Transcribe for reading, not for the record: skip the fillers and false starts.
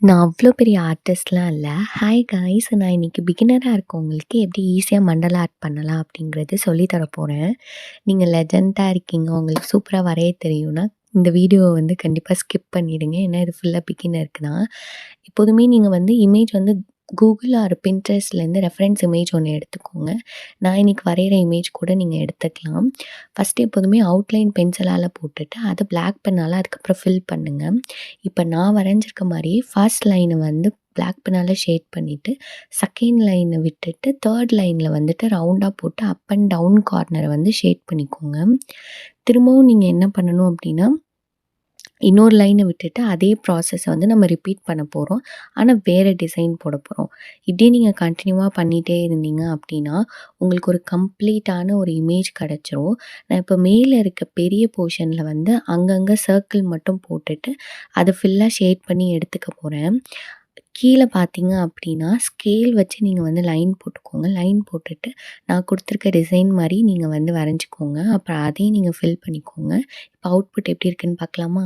நான் அவ்ளோ பெரிய ஆர்டிஸ்ட்லாம் இல்ல. Hi guys! நான் இன்னைக்கு பிகினரா இருக்கவங்களுக்கு எப்படி ஈஸியா மண்டலா ஆர்ட் பண்ணலாம் அப்படிங்கிறது சொல்லி தர போறேன். நீங்க லெஜெண்டா இருக்கீங்க. உங்களுக்கு சூப்பரா வரைய தெரியும்னா, இந்த வீடியோவ வந்து கண்டிப்பா ஸ்கிப் பண்ணிடுங்க. ஏன்னா இது ஃபுல்லா பிகினருக்கு தான். எப்போதுமே நீங்க வந்து இமேஜ் வந்து Google ஆர் Pinterestலேருந்து ரெஃபரன்ஸ் இமேஜ் ஒண்ணு எடுத்துக்கோங்க. நான் இன்னைக்கு வரையிற இமேஜ் கூட நீங்க எடுத்துக்கலாம். ஃபர்ஸ்ட்டு எப்போதுமே அவுட்லைன் பென்சிலால போட்டுட்டு, அத பிளாக் பென்னால அதுக்கப்புறம் ஃபில் பண்ணுங்க. இப்ப நான் வரைஞ்சிருக்க மாரியே ஃபர்ஸ்ட் லைன வந்து பிளாக் பென்னால ஷேட் பண்ணிட்டு, செகண்ட் லைன விட்டுட்டு, தேர்ட் லைன்ல வந்துட்டு ரவுண்டா போட்டு அப் அண்ட் டவுன் கார்னர வந்து ஷேட் பண்ணிக்கோங்க. திரும்பவும் நீங்க என்ன பண்ணணும் அப்டின்னா, இன்னொரு லைன விட்டுட்டு அதே ப்ராசஸ வந்து நம்ம ரிப்பீட் பண்ண போறோம். ஆனா வேற டிசைன் போட போறோம். இப்படியே நீங்க கன்டினியூவா பண்ணிட்டே இருந்தீங்க அப்டின்னா, உங்களுக்கு ஒரு கம்ப்ளீட்டான ஒரு இமேஜ் கெடைச்சிரும். நான் இப்ப மேல இருக்க பெரிய போர்ஷன்ல வந்து அங்கங்க சர்க்கிள் மட்டும் போட்டுட்டு, அத ஃபுல்லா ஷேட் பண்ணி எடுத்துக்க போறேன். கீழ பார்த்தீங்க அப்டின்னா, ஸ்கேல் வச்சு நீங்க வந்து லைன் போட்டுக்கோங்க. லைன் போட்டுட்டு, நான் குடுத்துருக்க டிசைன் மாரி நீங்க வந்து வரைஞ்சுக்கோங்க. அப்புறம் அதையும் நீங்க ஃபில் பண்ணிக்கோங்க. இப்ப அவுட்புட் எப்டி இருக்குன்னு பார்க்கலாமா?